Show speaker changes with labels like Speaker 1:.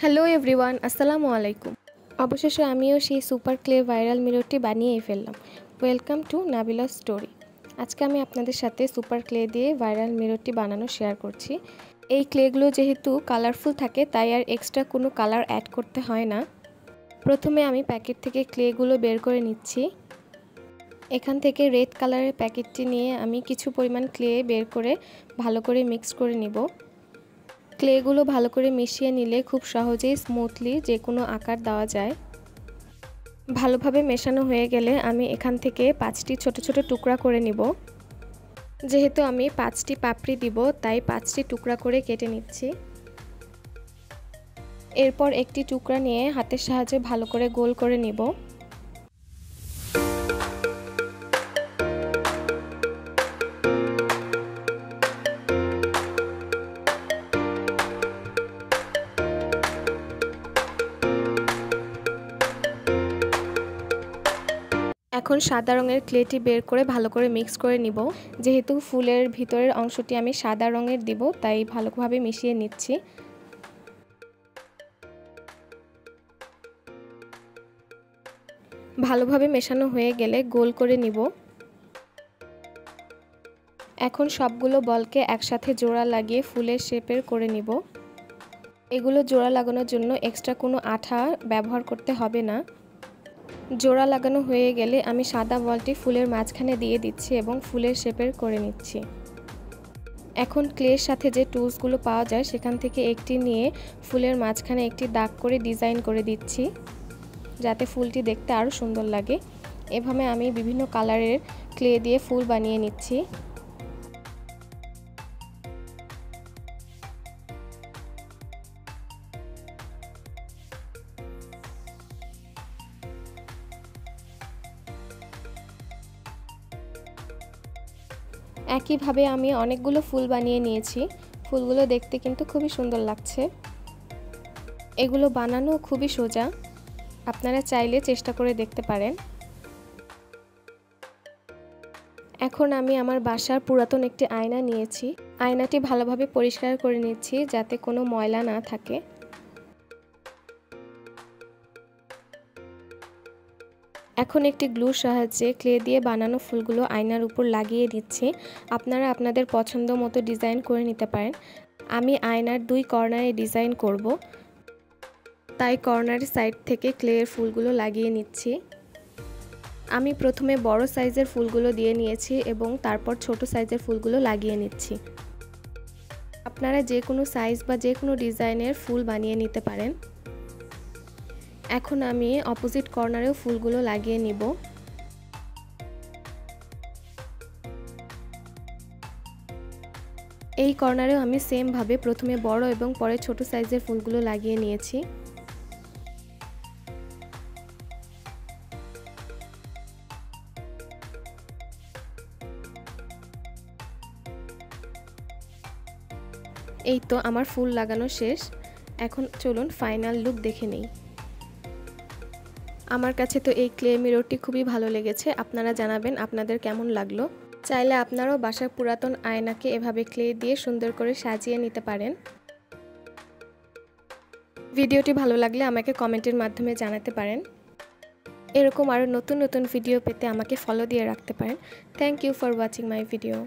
Speaker 1: Hello everyone, আসসালামু আলাইকুম। অবশেষে আমিও সেই সুপার ক্লে ভাইরাল মিররটি বানিয়েই ফেললাম। Welcome to Nabila story. আজকে আমি আপনাদের সাথে সুপার ক্লে দিয়ে ভাইরাল মিররটি বানানো শেয়ার করছি। এই ক্লেগুলো যেহেতু কালারফুল থাকে তাই আর এক্সট্রা কোনো কালার অ্যাড করতে হয় না। প্রথমে আমি প্যাকেট থেকে ক্লেগুলো বের করে নিচ্ছি। এখান থেকে রেড কালারের প্যাকেটটি নিয়ে আমি কিছু পরিমাণ ক্লে বের করে ভালো করে মিক্স করে নিব। ক্লেগুলো ভালো করে মিশিয়ে নিলে খুব সহজেই স্মুথলি যে কোনো আকার দেওয়া যায়। ভালোভাবে মেশানো হয়ে গেলে আমি এখান থেকে 5টি ছোট ছোট টুকরা করে নিব। যেহেতু আমি 5টি পাপড়ি দিব তাই 5টি টুকরা করে কেটে নিচ্ছি। এরপর একটি টুকরা নিয়ে হাতের সাহায্যে ভালো করে গোল করে নিব। এখন সাদা রঙের ক্লেটি বের করে ভালো করে মিক্স করে নিব। যেহেতু ফুলের ভিতরের অংশটি আমি সাদা রঙের দিব তাই ভালোভাবে মিশিয়ে নিচ্ছি। ভালোভাবে মেশানো হয়ে গেলে গোল করে নিব। এখন সবগুলো বলকে একসাথে জোড়া লাগিয়ে ফুলের শেপের করে নিব। এগুলো জোড়া লাগানোর জন্য এক্সট্রা কোনো আঠা ব্যবহার করতে হবে না। জোড়া লাগানো হয়ে গেলে আমি সাদা বলটি ফুলের মাঝখানে দিয়ে দিচ্ছি এবং ফুলের শেপের করে নিচ্ছি। এখন ক্লের সাথে যে টুলসগুলো পাওয়া যায় সেখান থেকে একটি নিয়ে ফুলের মাঝখানে একটি দাগ করে ডিজাইন করে দিচ্ছি, যাতে ফুলটি দেখতে আরও সুন্দর লাগে। এভাবে আমি বিভিন্ন কালারের ক্লে দিয়ে ফুল বানিয়ে নিচ্ছি। একইভাবে আমি অনেকগুলো ফুল বানিয়ে নিয়েছি। ফুলগুলো দেখতে কিন্তু খুবই সুন্দর লাগছে। এগুলো বানানো খুবই সোজা, আপনারা চাইলে চেষ্টা করে দেখতে পারেন। এখন আমি আমার বাসার পুরাতন একটি আয়না নিয়েছি। আয়নাটি ভালোভাবে পরিষ্কার করে নিচ্ছি যাতে কোনো ময়লা না থাকে। এখন একটি গ্লুর সাহায্যে ক্লে দিয়ে বানানো ফুলগুলো আয়নার উপর লাগিয়ে দিচ্ছি। আপনারা আপনাদের পছন্দ মতো ডিজাইন করে নিতে পারেন। আমি আয়নার 2 কর্নারে ডিজাইন করব, তাই কর্নারের সাইড থেকে ক্লের ফুলগুলো লাগিয়ে নিচ্ছি। আমি প্রথমে বড় সাইজের ফুলগুলো দিয়ে নিয়েছি এবং তারপর ছোট সাইজের ফুলগুলো লাগিয়ে নিচ্ছি। আপনারা যে কোনো সাইজ বা যে কোনো ডিজাইনের ফুল বানিয়ে নিতে পারেন। এখন আমি অপোজিট কর্নারেও ফুলগুলো লাগিয়ে নিব। এই কর্নারেও আমি সেম ভাবে প্রথমে বড় এবং পরে ছোট সাইজের ফুলগুলো লাগিয়ে নিয়েছি। এই তো আমার ফুল লাগানো শেষ। এখন চলুন ফাইনাল লুক দেখে নেই। আমার কাছে তো এই ক্লে মিররটি খুবই ভালো লেগেছে। আপনারা জানাবেন আপনাদের কেমন লাগলো। চাইলে আপনারাও বাসার পুরাতন আয়নাকে এভাবে ক্লে দিয়ে সুন্দর করে সাজিয়ে নিতে পারেন। ভিডিওটি ভালো লাগলে আমাকে কমেন্টের মাধ্যমে জানাতে পারেন। এরকম আরও নতুন নতুন ভিডিও পেতে আমাকে ফলো দিয়ে রাখতে পারেন। Thank you for watching my video.